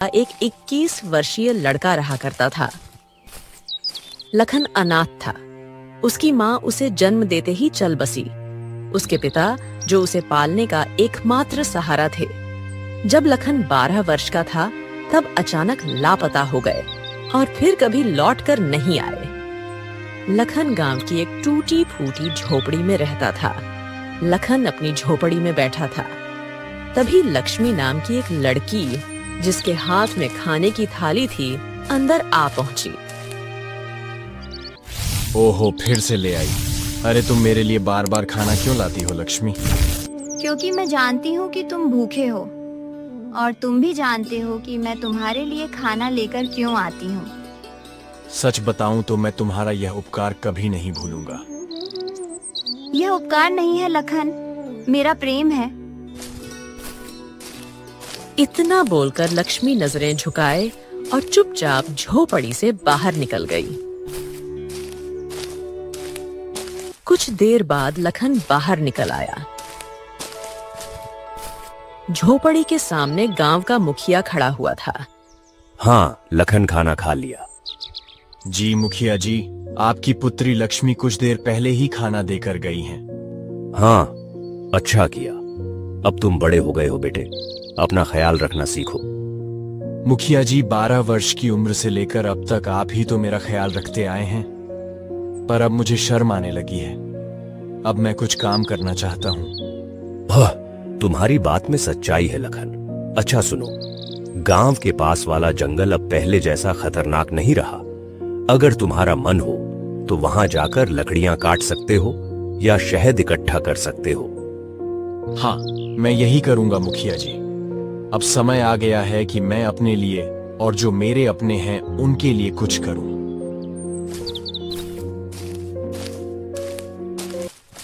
एक 21 वर्षीय लड़का रहा करता था। लखन अनाथ था। उसकी माँ उसे जन्म देते ही चल बसी। उसके पिता, जो उसे पालने का एकमात्र सहारा थे, जब लखन 12 वर्ष का था तब अचानक लापता हो गए और फिर कभी लौट कर नहीं आए। लखन गांव की एक टूटी फूटी झोपड़ी में रहता था। लखन अपनी झोपड़ी में बैठा था, तभी लक्ष्मी नाम की एक लड़की, जिसके हाथ में खाने की थाली थी, अंदर आ पहुंची। ओहो, फिर से ले आई। अरे तुम मेरे लिए बार बार खाना क्यों लाती हो लक्ष्मी? क्योंकि मैं जानती हूँ कि तुम भूखे हो और तुम भी जानते हो कि मैं तुम्हारे लिए खाना लेकर क्यों आती हूँ। सच बताऊं तो मैं तुम्हारा यह उपकार कभी नहीं भूलूंगा। यह उपकार नहीं है लखन, मेरा प्रेम है। इतना बोलकर लक्ष्मी नजरें झुकाए और चुपचाप झोपड़ी से बाहर निकल गई। कुछ देर बाद लखन बाहर निकल आया। झोपड़ी के सामने गांव का मुखिया खड़ा हुआ था। हाँ, लखन खाना खा लिया। जी मुखिया जी, आपकी पुत्री लक्ष्मी कुछ देर पहले ही खाना देकर गई हैं। हाँ, अच्छा किया। अब तुम बड़े हो गए हो बेटे, अपना ख्याल रखना सीखो। मुखिया जी, 12 वर्ष की उम्र से लेकर अब तक आप ही तो मेरा ख्याल रखते आए हैं, पर अब मुझे शर्म आने लगी है। अब मैं कुछ काम करना चाहता हूँ। तुम्हारी बात में सच्चाई है लखन। अच्छा सुनो, गांव के पास वाला जंगल अब पहले जैसा खतरनाक नहीं रहा। अगर तुम्हारा मन हो तो वहां जाकर लकड़ियां काट सकते हो या शहद इकट्ठा कर सकते हो। हाँ, मैं यही करूंगा मुखिया जी। अब समय आ गया है कि मैं अपने लिए और जो मेरे अपने हैं उनके लिए कुछ करूं।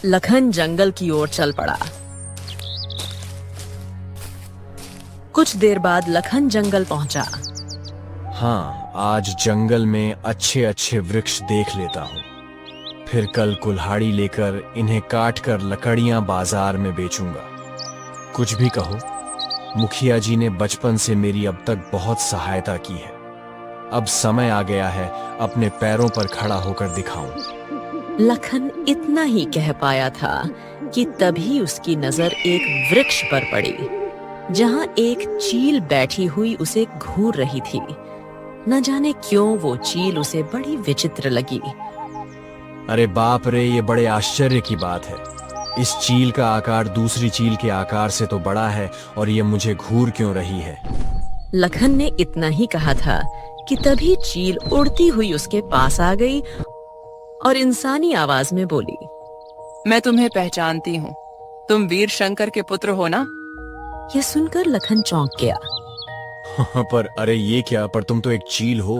लखन जंगल की ओर चल पड़ा। कुछ देर बाद लखन जंगल पहुंचा। हाँ, आज जंगल में अच्छे अच्छे वृक्ष देख लेता हूँ। फिर कल कुल्हाड़ी लेकर इन्हें काट कर लकड़ियां बाजार में बेचूंगा। कुछ भी कहो, मुखिया जी ने बचपन से मेरी अब तक बहुत सहायता की है। अब समय आ गया है अपने पैरों पर खड़ा होकर दिखाऊं। लखन इतना ही कह पाया था कि तभी उसकी नजर एक वृक्ष पर पड़ी, जहां एक चील बैठी हुई उसे घूर रही थी। न जाने क्यों वो चील उसे बड़ी विचित्र लगी। अरे बाप रे, ये बड़े आश्चर्य की बात है। इस चील का आकार दूसरी चील के आकार से तो बड़ा है और ये मुझे घूर क्यों रही है? लखन ने इतना ही कहा था कि तभी चील उड़ती हुई उसके पास आ गई और इंसानी आवाज में बोली, मैं तुम्हें पहचानती हूँ। तुम वीर शंकर के पुत्र हो ना? यह सुनकर लखन चौंक गया। पर अरे ये क्या, पर तुम तो एक चील हो।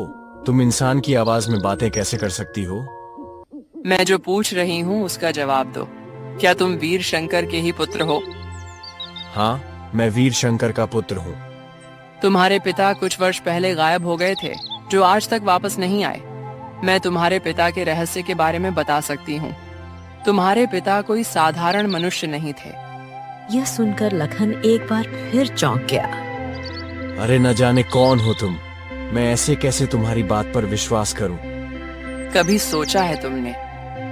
तुम इंसान की आवाज में बातें कैसे कर सकती हो? मैं जो पूछ रही हूँ उसका जवाब दो। क्या तुम वीर शंकर के ही पुत्र हो? हाँ, मैं वीर शंकर का पुत्र हूँ। तुम्हारे पिता कुछ वर्ष पहले गायब हो गए थे, जो आज तक वापस नहीं आए। मैं तुम्हारे पिता के रहस्य के बारे में बता सकती हूँ। तुम्हारे पिता कोई साधारण मनुष्य नहीं थे। यह सुनकर लखन एक बार फिर चौंक गया। अरे न जाने कौन हो तुम। मैं ऐसे कैसे तुम्हारी बात पर विश्वास करूं? कभी सोचा है तुमने?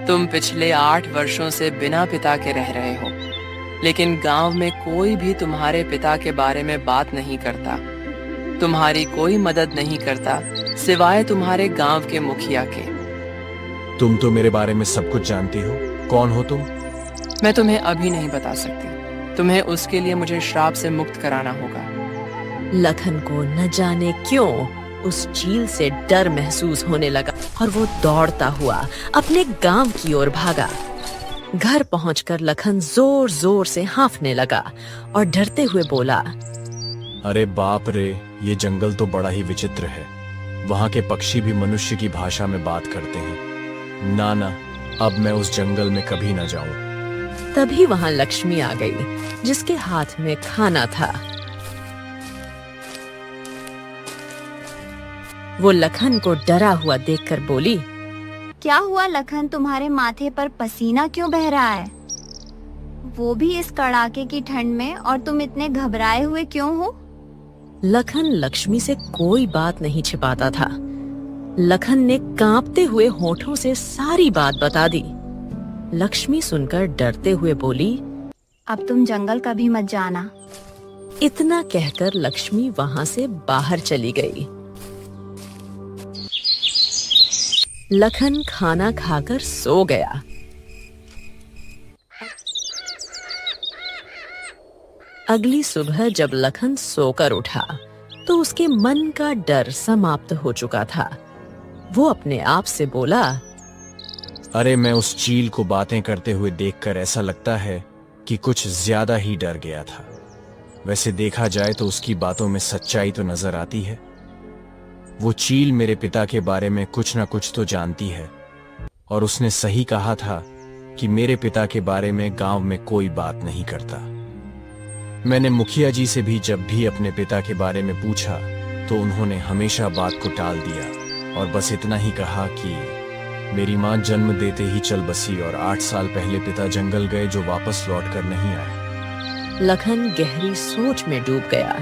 तुम पिछले 8 वर्षों से बिना पिता के रह रहे हो, लेकिन गांव में कोई भी तुम्हारे पिता के बारे में बात नहीं करता। तुम्हारी कोई मदद नहीं करता सिवाय तुम्हारे गांव के मुखिया के। तुम तो मेरे बारे में सब कुछ जानती हो। कौन हो तुम? मैं तुम्हें अभी नहीं बता सकती। तुम्हें उसके लिए मुझे श्राप से मुक्त कराना होगा। लखन को न जाने क्यों उस चील से डर महसूस होने लगा और वो दौड़ता हुआ अपने गांव की ओर भागा। घर पहुंचकर लखन जोर जोर से हांफने लगा और डरते हुए बोला, अरे बाप रे, ये जंगल तो बड़ा ही विचित्र है। वहां के पक्षी भी मनुष्य की भाषा में बात करते हैं। ना, अब मैं उस जंगल में कभी न जाऊं। तभी वहां लक्ष्मी आ गई, जिसके हाथ में खाना था। वो लखन को डरा हुआ देखकर बोली, क्या हुआ लखन, तुम्हारे माथे पर पसीना क्यों बह रहा है? वो भी इस कड़ाके की ठंड में, और तुम इतने घबराए हुए क्यों हो? लखन लक्ष्मी से कोई बात नहीं छिपाता था। लखन ने कांपते हुए होठों से सारी बात बता दी। लक्ष्मी सुनकर डरते हुए बोली, अब तुम जंगल कभी मत जाना। इतना कहकर लक्ष्मी वहां से बाहर चली गई। लखन खाना खाकर सो गया। अगली सुबह जब लखन सोकर उठा तो उसके मन का डर समाप्त हो चुका था। वो अपने आप से बोला, अरे मैं उस चील को बातें करते हुए देखकर ऐसा लगता है कि कुछ ज्यादा ही डर गया था। वैसे देखा जाए तो उसकी बातों में सच्चाई तो नजर आती है। वो चील मेरे पिता के बारे में कुछ ना कुछ तो जानती है और उसने सही कहा था कि मेरे पिता के बारे में गांव में कोई बात नहीं करता। मैंने मुखिया जी से भी जब भी अपने पिता के बारे में पूछा तो उन्होंने हमेशा बात को टाल दिया और बस इतना ही कहा कि मेरी मां जन्म देते ही चल बसी और 8 साल पहले पिता जंगल गए जो वापस लौट कर नहीं आए। लखन गहरी सोच में डूब गया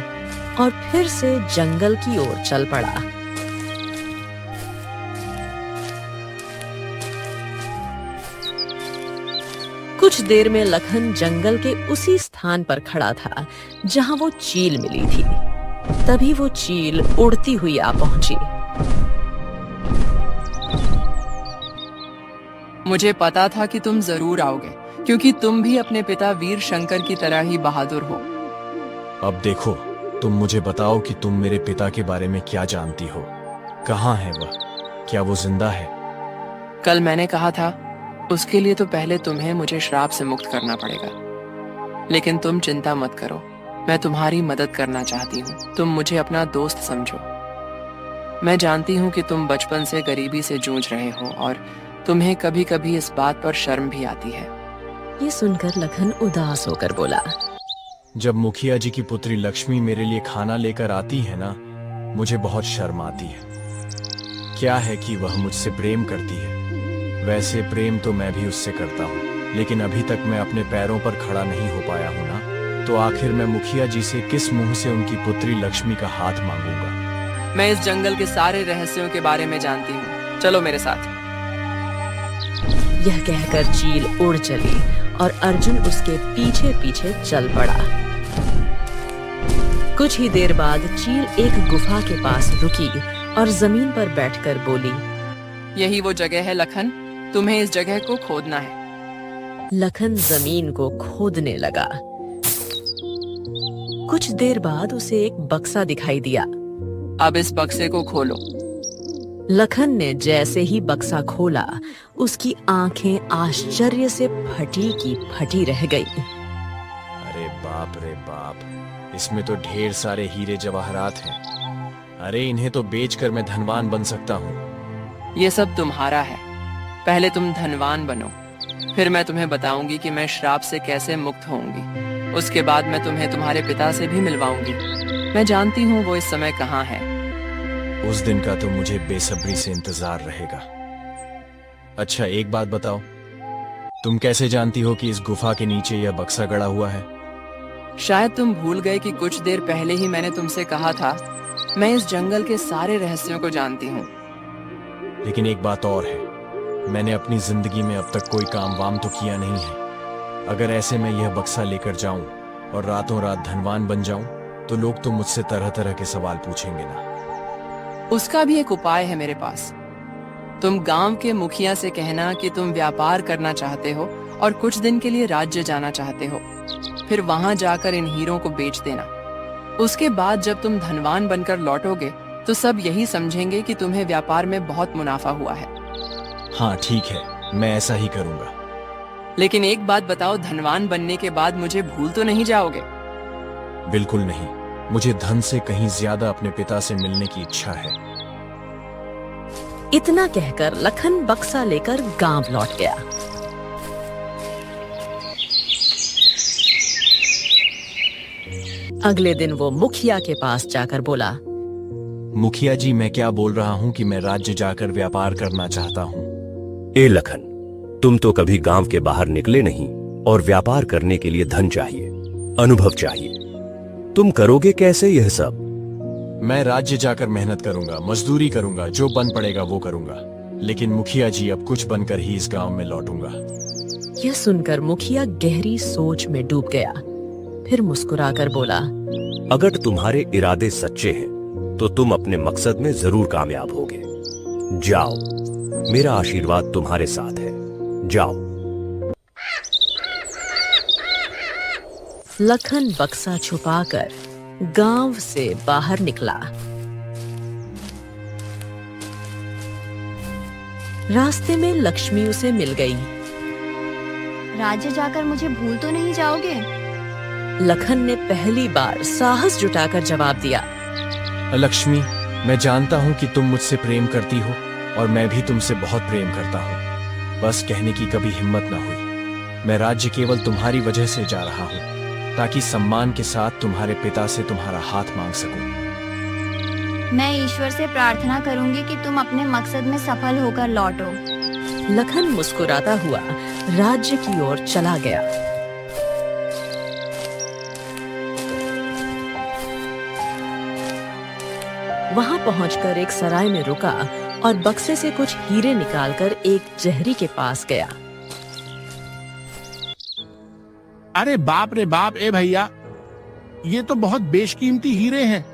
और फिर से जंगल की ओर चल पड़ा। कुछ देर में लखन जंगल के उसी स्थान पर खड़ा था जहां वो चील मिली थी। तभी वो चील उड़ती हुई आ पहुंची। मुझे पता था कि तुम जरूर आओगे, क्योंकि तुम भी अपने पिता वीर शंकर की तरह ही बहादुर हो। अब देखो, तुम मुझे बताओ कि तुम मेरे पिता के बारे में क्या जानती हो। कहाँ है वह? क्या वो जिंदा है? कल मैंने कहा था उसके लिए तो पहले तुम्हें मुझे श्राप से मुक्त करना पड़ेगा। लेकिन तुम चिंता मत करो, मैं तुम्हारी मदद करना चाहती हूँ। तुम मुझे अपना दोस्त समझो। मैं जानती हूँ कि तुम बचपन से गरीबी से जूझ रहे हो और तुम्हें कभी कभी इस बात पर शर्म भी आती है। ये सुनकर लखन उदास होकर बोला, जब मुखिया जी की पुत्री लक्ष्मी मेरे लिए खाना लेकर आती है ना, मुझे बहुत शर्म आती है। क्या है कि वह मुझसे प्रेम करती है। वैसे प्रेम तो मैं भी उससे करता हूँ, लेकिन अभी तक मैं अपने पैरों पर खड़ा नहीं हो पाया हूँ ना, तो आखिर मैं मुखिया जी से किस मुंह से उनकी पुत्री लक्ष्मी का हाथ मांगूंगा। मैं इस जंगल के सारे रहस्यों के बारे में जानती हूँ, चलो मेरे साथ। यह कहकर चील उड़ चली और अर्जुन उसके पीछे पीछे चल पड़ा। कुछ ही देर बाद चील एक गुफा के पास रुकी और जमीन पर बैठकर बोली, यही वो जगह है लखन, तुम्हें इस जगह को खोदना है। लखन जमीन को खोदने लगा। कुछ देर बाद उसे एक बक्सा दिखाई दिया। अब इस बक्से को खोलो। लखन ने जैसे ही बक्सा खोला, उसकी आंखें आश्चर्य से फटी की फटी रह गई। अरे बाप रे बाप, इसमें तो ढेर सारे हीरे जवाहरात हैं। अरे इन्हें तो बेचकर मैं धनवान बन सकता हूँ। ये सब तुम्हारा है। पहले तुम धनवान बनो, फिर मैं तुम्हें बताऊंगी कि मैं श्राप से कैसे मुक्त होऊंगी। उसके बाद मैं तुम्हें तुम्हारे पिता से भी मिलवाऊंगी। मैं जानती हूँ वो इस समय कहाँ है। उस दिन का तो मुझे बेसब्री से इंतजार रहेगा। अच्छा एक बात बताओ, तुम कैसे जानती हो कि इस गुफा के नीचे यह बक्सा गड़ा हुआ है? शायद तुम भूल गए कि कुछ देर पहले ही मैंने तुमसे कहा था मैं इस जंगल के सारे रहस्यों को जानती हूँ। लेकिन एक बात और है, मैंने अपनी जिंदगी में अब तक कोई काम वाम तो किया नहीं है। अगर ऐसे में यह बक्सा लेकर जाऊं और रातों रात धनवान बन जाऊं तो लोग तो मुझसे तरह तरह के सवाल पूछेंगे ना। उसका भी एक उपाय है मेरे पास। तुम गांव के मुखिया से कहना कि तुम व्यापार करना चाहते हो और कुछ दिन के लिए राज्य जाना चाहते हो। फिर वहां जाकर इन हीरों को बेच देना। उसके बाद जब तुम धनवान बनकर लौटोगे तो सब यही समझेंगे कि तुम्हें व्यापार में बहुत मुनाफा हुआ है। हाँ ठीक है, मैं ऐसा ही करूंगा। लेकिन एक बात बताओ, धनवान बनने के बाद मुझे भूल तो नहीं जाओगे? बिल्कुल नहीं, मुझे धन से कहीं ज्यादा अपने पिता से मिलने की इच्छा है। इतना कहकर लखन बक्सा लेकर गांव लौट गया। अगले दिन वो मुखिया के पास जाकर बोला, मुखिया जी, मैं क्या बोल रहा हूँ कि मैं राज्य जाकर व्यापार करना चाहता हूँ। ए लखन, तुम तो कभी गांव के बाहर निकले नहीं और व्यापार करने के लिए धन चाहिए, अनुभव चाहिए। तुम करोगे कैसे यह सब? मैं राज्य जाकर मेहनत करूंगा, मजदूरी करूंगा, जो बन पड़ेगा वो करूंगा, लेकिन मुखिया जी अब कुछ बनकर ही इस गांव में लौटूंगा। यह सुनकर मुखिया गहरी सोच में डूब गया। फिर मुस्कुराकर बोला, अगर तुम्हारे इरादे सच्चे हैं तो तुम अपने मकसद में जरूर कामयाब होगे। जाओ, मेरा आशीर्वाद तुम्हारे साथ है। जाओ। लखन बक्सा छुपाकर गांव से बाहर निकला। रास्ते में लक्ष्मी उसे मिल गई। राज्य जाकर मुझे भूल तो नहीं जाओगे? लखन ने पहली बार साहस जुटाकर जवाब दिया। लक्ष्मी, मैं जानता हूं कि तुम मुझसे प्रेम करती हो और मैं भी तुमसे बहुत प्रेम करता हूं। बस कहने की कभी हिम्मत ना हुई। मैं राज्य केवल तुम्हारी वजह से जा रहा हूं, ताकि सम्मान के साथ तुम्हारे पिता से तुम्हारा हाथ मांग सकूं। मैं ईश्वर से प्रार्थना करूंगी कि तुम अपने मकसद में सफल होकर लौटो। लखन मुस्कुराता हुआ राज्य की ओर चला गया। वहां पहुंचकर एक सराय में रुका और बक्से से कुछ हीरे निकालकर एक जहरी के पास गया। अरे बाप रे बाप, ए भैया, ये तो बहुत बेशकीमती हीरे हैं।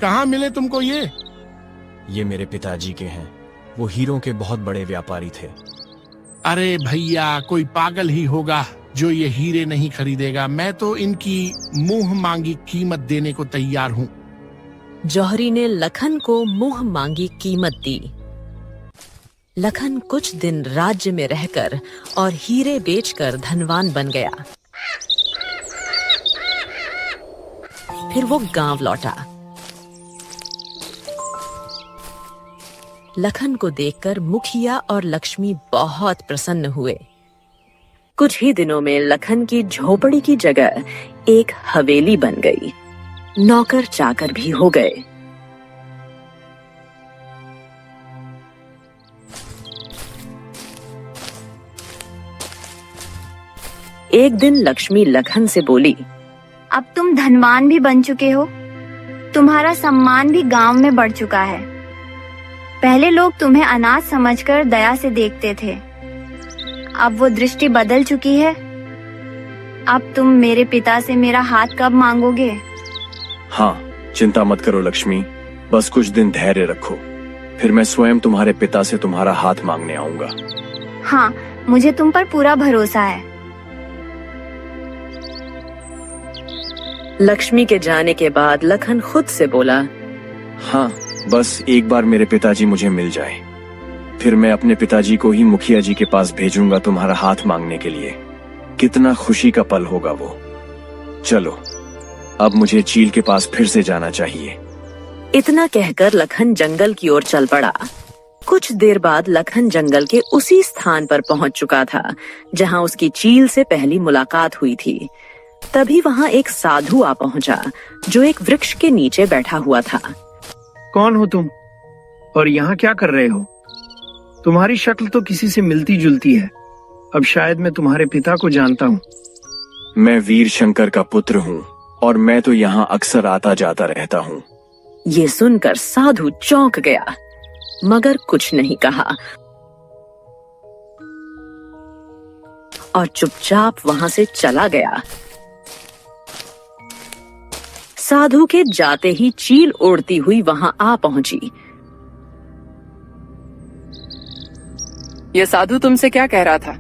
कहाँ मिले तुमको ये? ये मेरे पिताजी के हैं। वो हीरों के बहुत बड़े व्यापारी थे। अरे भैया, कोई पागल ही होगा जो ये हीरे नहीं खरीदेगा। मैं तो इनकी मुंह मांगी कीमत देने को तैयार हूँ। जौहरी ने लखन को मुंह मांगी कीमत दी। लखन कुछ दिन राज्य में रहकर और हीरे बेचकर धनवान बन गया। फिर वो गांव लौटा। लखन को देखकर मुखिया और लक्ष्मी बहुत प्रसन्न हुए। कुछ ही दिनों में लखन की झोपड़ी की जगह एक हवेली बन गई। नौकर चाकर भी हो गए। एक दिन लक्ष्मी लखन से बोली, अब तुम धनवान भी बन चुके हो। तुम्हारा सम्मान भी गांव में बढ़ चुका है। पहले लोग तुम्हें अनाथ समझकर दया से देखते थे। अब वो दृष्टि बदल चुकी है। अब तुम मेरे पिता से मेरा हाथ कब मांगोगे? हाँ, चिंता मत करो लक्ष्मी, बस कुछ दिन धैर्य रखो, फिर मैं स्वयं तुम्हारे पिता से तुम्हारा हाथ मांगने आऊंगा। हाँ, मुझे तुम पर पूरा भरोसा है। लक्ष्मी के जाने के बाद लखन खुद से बोला, हाँ, बस एक बार मेरे पिताजी मुझे मिल जाए, फिर मैं अपने पिताजी को ही मुखिया जी के पास भेजूंगा तुम्हारा हाथ मांगने के लिए। कितना खुशी का पल होगा वो। चलो, अब मुझे चील के पास फिर से जाना चाहिए। इतना कहकर लखन जंगल की ओर चल पड़ा। कुछ देर बाद लखन जंगल के उसी स्थान पर पहुंच चुका था जहां उसकी चील से पहली मुलाकात हुई थी। तभी वहां एक साधु आ पहुंचा जो एक वृक्ष के नीचे बैठा हुआ था। कौन हो तुम और यहाँ क्या कर रहे हो? तुम्हारी शक्ल तो किसी से मिलती जुलती है। अब शायद मैं तुम्हारे पिता को जानता हूँ। मैं वीर शंकर का पुत्र हूँ और मैं तो यहाँ अक्सर आता जाता रहता हूँ। ये सुनकर साधु चौंक गया मगर कुछ नहीं कहा और चुपचाप वहां से चला गया। साधु के जाते ही चील उड़ती हुई वहां आ पहुंची। ये साधु तुमसे क्या कह रहा था?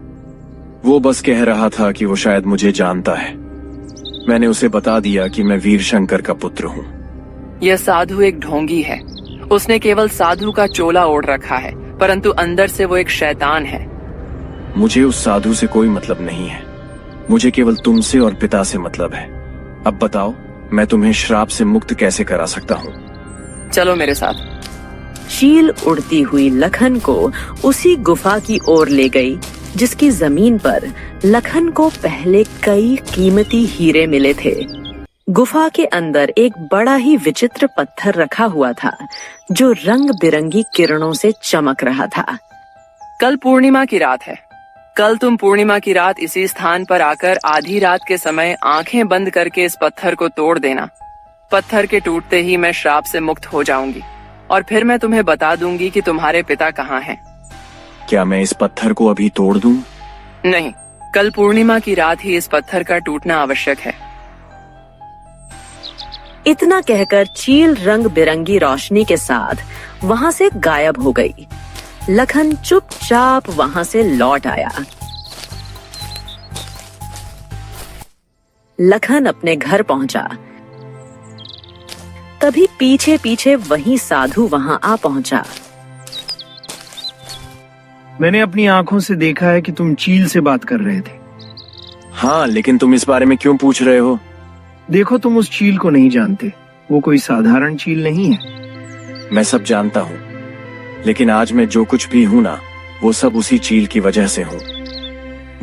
वो बस कह रहा था कि वो शायद मुझे जानता है। मैंने उसे बता दिया कि मैं वीर शंकर का पुत्र हूँ। यह साधु एक ढोंगी है। उसने केवल साधु का चोला ओढ़ रखा है, परंतु अंदर से वो एक शैतान है। मुझे उस साधु से कोई मतलब नहीं है। मुझे केवल तुमसे और पिता से मतलब है। अब बताओ, मैं तुम्हें श्राप से मुक्त कैसे करा सकता हूँ? चलो मेरे साथ। चील उड़ती हुई लखन को उसी गुफा की ओर ले गई जिसकी जमीन पर लखन को पहले कई कीमती हीरे मिले थे। गुफा के अंदर एक बड़ा ही विचित्र पत्थर रखा हुआ था जो रंग बिरंगी किरणों से चमक रहा था। कल पूर्णिमा की रात है। कल तुम पूर्णिमा की रात इसी स्थान पर आकर आधी रात के समय आंखें बंद करके इस पत्थर को तोड़ देना। पत्थर के टूटते ही मैं श्राप से मुक्त हो जाऊंगी और फिर मैं तुम्हें बता दूंगी कि तुम्हारे पिता कहाँ हैं। क्या मैं इस पत्थर को अभी तोड़ दूं? नहीं, कल पूर्णिमा की रात ही इस पत्थर का टूटना आवश्यक है। इतना कहकर चील रंग बिरंगी रोशनी के साथ वहां से गायब हो गई। लखन चुपचाप वहां से लौट आया। लखन अपने घर पहुंचा। तभी पीछे पीछे वही साधु वहां आ पहुंचा। मैंने अपनी आंखों से देखा है कि तुम चील से बात कर रहे थे। हाँ, लेकिन तुम इस बारे में क्यों पूछ रहे हो? देखो, तुम उस चील को नहीं जानते। वो कोई साधारण चील नहीं है। मैं सब जानता हूँ, लेकिन आज मैं जो कुछ भी हूँ ना, वो सब उसी चील की वजह से हूँ।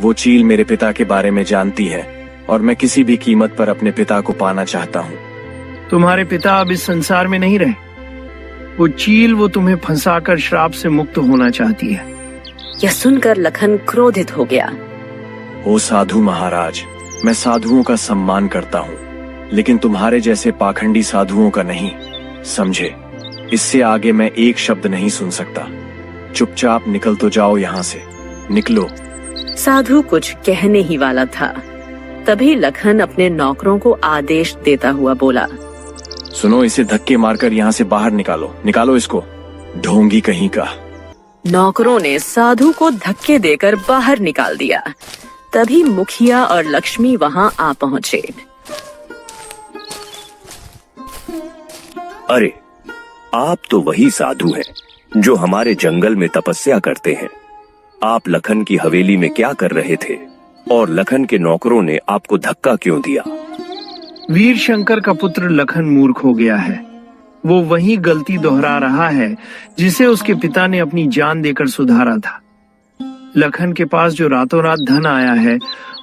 वो चील मेरे पिता के बारे में जानती है और मैं किसी भी कीमत पर अपने पिता को पाना चाहता हूँ। तुम्हारे पिता अब इस संसार में नहीं रहे। वो चील वो तुम्हें फंसाकर श्राप से मुक्त होना चाहती है। यह सुनकर लखन क्रोधित हो गया। ओ साधु महाराज, मैं साधुओं का सम्मान करता हूँ, लेकिन तुम्हारे जैसे पाखंडी साधुओं का नहीं, समझे? इससे आगे मैं एक शब्द नहीं सुन सकता। चुपचाप निकल तो जाओ यहाँ से, निकलो। साधु कुछ कहने ही वाला था, तभी लखन अपने नौकरों को आदेश देता हुआ बोला, सुनो, इसे धक्के मारकर यहाँ से बाहर निकालो, निकालो इसको, ढोंगी कहीं का। नौकरों ने साधु को धक्के देकर बाहर निकाल दिया। तभी मुखिया और लक्ष्मी वहां आ पहुंचे। अरे, आप तो वही साधु हैं जो हमारे जंगल में तपस्या करते हैं। आप लखन की हवेली में क्या कर रहे थे और लखन के नौकरों ने आपको धक्का क्यों दिया? वीर शंकर का पुत्र लखन मूर्ख हो गया है। वो वही गलती दोहरा रहा है जिसे उसके पिता ने अपनी जान देकर सुधारा था। लखन के पास जो रातों रात धन आया है,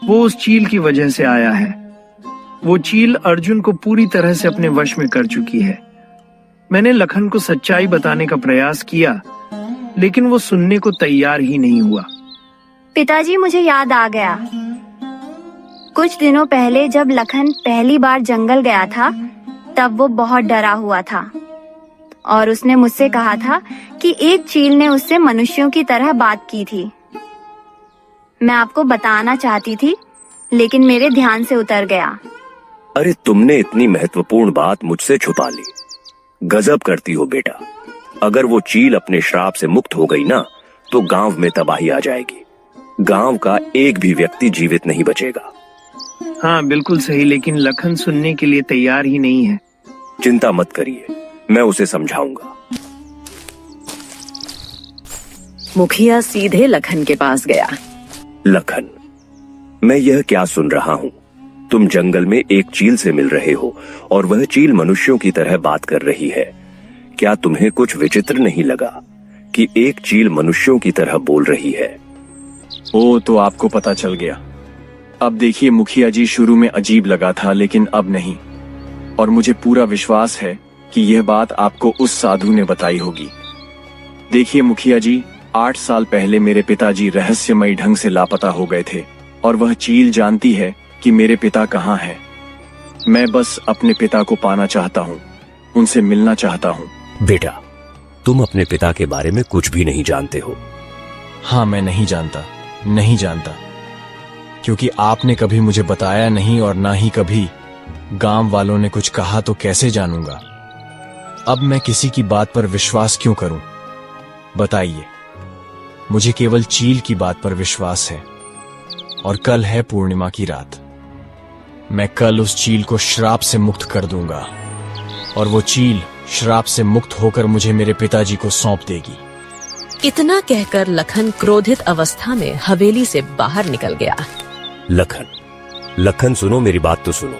वो उस चील की वजह से आया है। वो चील अर्जुन को पूरी तरह से अपने वश में कर चुकी है। मैंने लखन को सच्चाई बताने का प्रयास किया, लेकिन वो सुनने को तैयार ही नहीं हुआ। पिताजी, मुझे याद आ गया। कुछ दिनों पहले जब लखन पहली बार जंगल गया था, तब वो बहुत डरा हुआ था और उसने मुझसे कहा था कि एक चील ने उससे मनुष्यों की तरह बात की थी। मैं आपको बताना चाहती थी, लेकिन मेरे ध्यान से उतर गया। अरे, तुमने इतनी महत्वपूर्ण बात मुझसे छुपा ली। गजब करती हो बेटा। अगर वो चील अपने श्राप से मुक्त हो गई ना, तो गांव में तबाही आ जाएगी। गांव का एक भी व्यक्ति जीवित नहीं बचेगा। हाँ, बिल्कुल सही, लेकिन लखन सुनने के लिए तैयार ही नहीं है। चिंता मत करिए, मैं उसे समझाऊंगा। मुखिया सीधे लखन के पास गया। लखन, मैं यह क्या सुन रहा हूँ? तुम जंगल में एक चील से मिल रहे हो और वह चील मनुष्यों की तरह बात कर रही है। क्या तुम्हें कुछ विचित्र नहीं लगा कि एक चील मनुष्यों की तरह बोल रही है? ओ, तो आपको पता चल गया। अब देखिए मुखिया जी, शुरू में अजीब लगा था, लेकिन अब नहीं। और मुझे पूरा विश्वास है कि यह बात आपको उस साधु ने बताई होगी। देखिए मुखिया जी, 8 साल पहले मेरे पिताजी रहस्यमयी ढंग से लापता हो गए थे और वह चील जानती है कि मेरे पिता कहाँ हैं। मैं बस अपने पिता को पाना चाहता हूँ, उनसे मिलना चाहता हूँ। बेटा, तुम अपने पिता के बारे में कुछ भी नहीं जानते हो। हाँ, मैं नहीं जानता, क्योंकि आपने कभी मुझे बताया नहीं और ना ही कभी गांव वालों ने कुछ कहा, तो कैसे जानूंगा? अब मैं किसी की बात पर विश्वास क्यों करूं? बताइए। मुझे केवल चील की बात पर विश्वास है और कल है पूर्णिमा की रात। मैं कल उस चील को श्राप से मुक्त कर दूंगा और वो चील श्राप से मुक्त होकर मुझे मेरे पिताजी को सौंप देगी। इतना कहकर लखन क्रोधित अवस्था में हवेली से बाहर निकल गया। लखन सुनो, मेरी बात तो सुनो।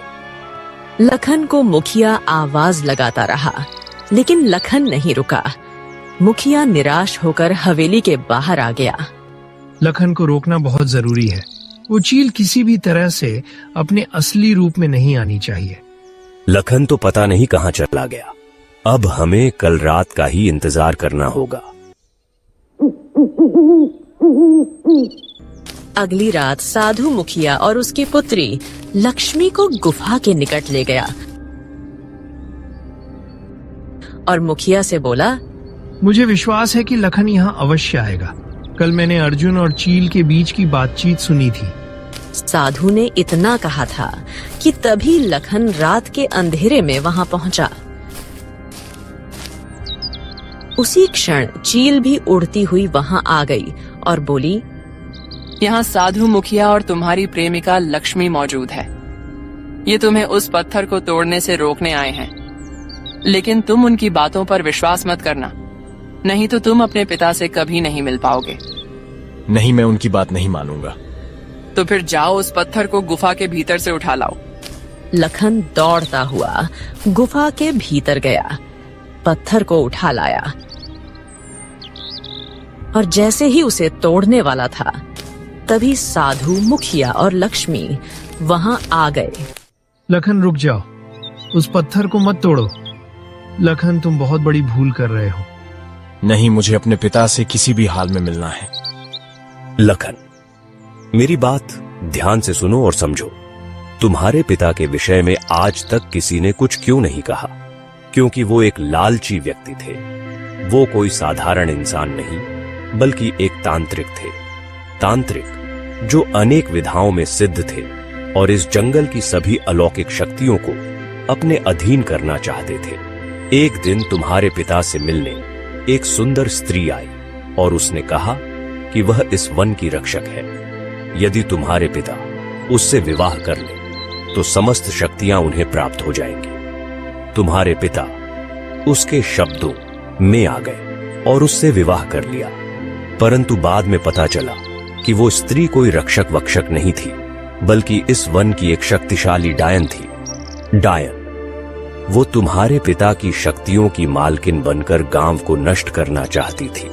लखन को मुखिया आवाज लगाता रहा, लेकिन लखन नहीं रुका। मुखिया निराश होकर हवेली के बाहर आ गया। लखन को रोकना बहुत जरूरी है। वो चील किसी भी तरह से अपने असली रूप में नहीं आनी चाहिए। लखन तो पता नहीं कहाँ चला गया। अब हमें कल रात का ही इंतजार करना होगा। अगली रात साधु मुखिया और उसकी पुत्री लक्ष्मी को गुफा के निकट ले गया। और मुखिया से बोला, मुझे विश्वास है कि लखन यहाँ अवश्य आएगा। कल मैंने अर्जुन और चील के बीच की बातचीत सुनी थी। साधु ने इतना कहा था कि तभी लखन रात के अंधेरे में वहां पहुंचा। उसी क्षण चील भी उड़ती हुई वहां आ गई और बोली, यहाँ साधु मुखिया और तुम्हारी प्रेमिका लक्ष्मी मौजूद है। ये तुम्हें उस पत्थर को तोड़ने से रोकने आए हैं, लेकिन तुम उनकी बातों पर विश्वास मत करना, नहीं तो तुम अपने पिता से कभी नहीं मिल पाओगे। नहीं, मैं उनकी बात नहीं मानूंगा। तो फिर जाओ, उस पत्थर को गुफा के भीतर से उठा लाओ। लखन दौड़ता हुआ गुफा के भीतर गया, पत्थर को उठा लाया और जैसे ही उसे तोड़ने वाला था तभी साधु, मुखिया और लक्ष्मी वहां आ गए। लखन रुक जाओ, उस पत्थर को मत तोड़ो। लखन, तुम बहुत बड़ी भूल कर रहे हो। नहीं, मुझे अपने पिता से किसी भी हाल में मिलना है। लखन, मेरी बात ध्यान से सुनो और समझो। तुम्हारे पिता के विषय में आज तक किसी ने कुछ क्यों नहीं कहा? क्योंकि वो एक लालची व्यक्ति थे। वो कोई साधारण इंसान नहीं, बल्कि एक तांत्रिक थे। तांत्रिक जो अनेक विधाओं में सिद्ध थे और इस जंगल की सभी अलौकिक शक्तियों को अपने अधीन करना चाहते थे। एक दिन तुम्हारे पिता से मिलने एक सुंदर स्त्री आई और उसने कहा कि वह इस वन की रक्षक है। यदि तुम्हारे पिता उससे विवाह कर ले तो समस्त शक्तियां उन्हें प्राप्त हो जाएंगी। तुम्हारे पिता उसके शब्दों में आ गए और उससे विवाह कर लिया, परंतु बाद में पता चला कि वो स्त्री कोई रक्षक वक्षक नहीं थी, बल्कि इस वन की एक शक्तिशाली डायन थी। डायन, वो तुम्हारे पिता की शक्तियों की मालकिन बनकर गांव को नष्ट करना चाहती थी।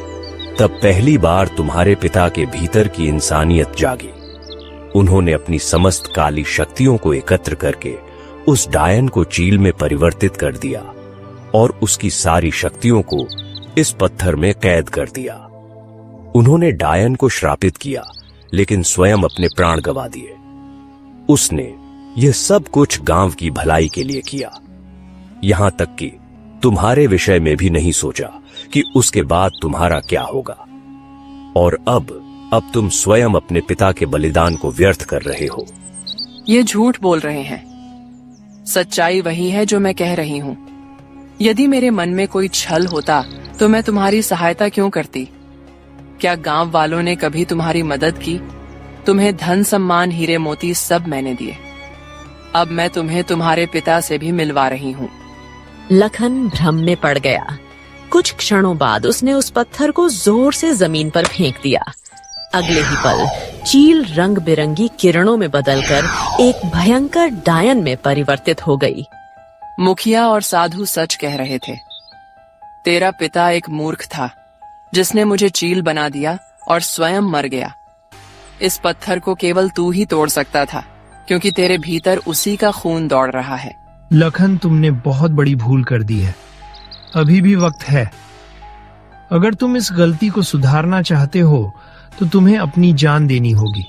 तब पहली बार तुम्हारे पिता के भीतर की इंसानियत जागी। उन्होंने अपनी समस्त काली शक्तियों को एकत्र करके उस डायन को चील में परिवर्तित कर दिया और उसकी सारी शक्तियों को इस पत्थर में कैद कर दिया। उन्होंने डायन को श्रापित किया, लेकिन स्वयं अपने प्राण गंवा दिए। उसने यह सब कुछ गांव की भलाई के लिए किया, यहां तक कि तुम्हारे विषय में भी नहीं सोचा कि उसके बाद तुम्हारा क्या होगा। और अब तुम स्वयं अपने पिता के बलिदान को व्यर्थ कर रहे हो। ये झूठ बोल रहे हैं। सच्चाई वही है जो मैं कह रही हूँ। यदि मेरे मन में कोई छल होता तो मैं तुम्हारी सहायता क्यों करती? क्या गांव वालों ने कभी तुम्हारी मदद की? तुम्हें धन, सम्मान, हीरे मोती सब मैंने दिए। अब मैं तुम्हें तुम्हारे पिता से भी मिलवा रही हूँ। लखन भ्रम में पड़ गया। कुछ क्षणों बाद उसने उस पत्थर को जोर से जमीन पर फेंक दिया। अगले ही पल चील रंग बिरंगी किरणों में बदलकर एक भयंकर डायन में परिवर्तित हो गई। मुखिया और साधु सच कह रहे थे। तेरा पिता एक मूर्ख था जिसने मुझे चील बना दिया और स्वयं मर गया। इस पत्थर को केवल तू ही तोड़ सकता था, क्योंकि तेरे भीतर उसी का खून दौड़ रहा है। लखन, तुमने बहुत बड़ी भूल कर दी है। अभी भी वक्त है। अगर तुम इस गलती को सुधारना चाहते हो तो तुम्हें अपनी जान देनी होगी।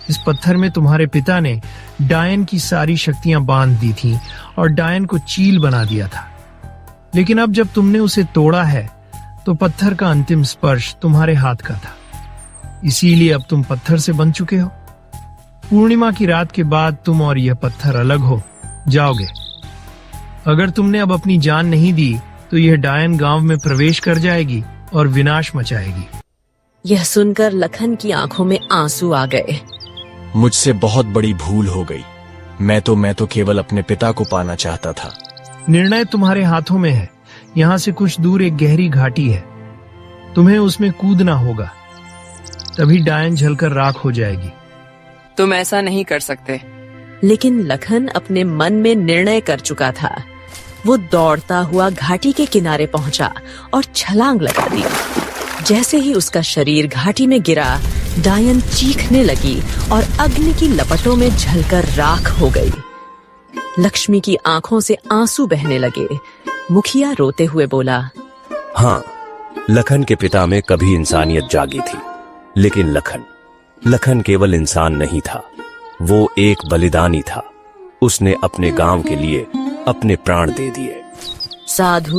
इस पत्थर में तुम्हारे पिता ने डायन की सारी शक्तियां बांध दी थीं और डायन को चील बना दिया था। लेकिन अब जब तुमने उसे तोड़ा है तो पत्थर का अंतिम स्पर्श तुम्हारे हाथ का था। इसीलिए अब तुम पत्थर से बन चुके हो। पूर्णिमा की रात के बाद तुम और यह पत्थर अलग हो जाओगे। अगर तुमने अब अपनी जान नहीं दी तो यह डायन गांव में प्रवेश कर जाएगी और विनाश मचाएगी। यह सुनकर लखन की आंखों में आंसू आ गए। मुझसे बहुत बड़ी भूल हो गई। मैं तो केवल अपने पिता को पाना चाहता था। निर्णय तुम्हारे हाथों में है। यहाँ से कुछ दूर एक गहरी घाटी है, तुम्हें उसमें कूदना होगा, तभी डायन जलकर राख हो जाएगी। तुम ऐसा नहीं कर सकते। लेकिन लखन अपने मन में निर्णय कर चुका था। वो दौड़ता हुआ घाटी के किनारे पहुंचा और छलांग लगा दी। जैसे ही उसका शरीर घाटी में गिरा, डायन चीखने लगी और अग्नि की लपटों में जलकर राख हो गई। लक्ष्मी की आंखों से आंसू बहने लगे। मुखिया रोते हुए बोला, हाँ, लखन के पिता में कभी इंसानियत जागी थी, लेकिन लखन केवल इंसान नहीं था, वो एक बलिदानी था। उसने अपने गांव के लिए अपने प्राण दे दिए। साधु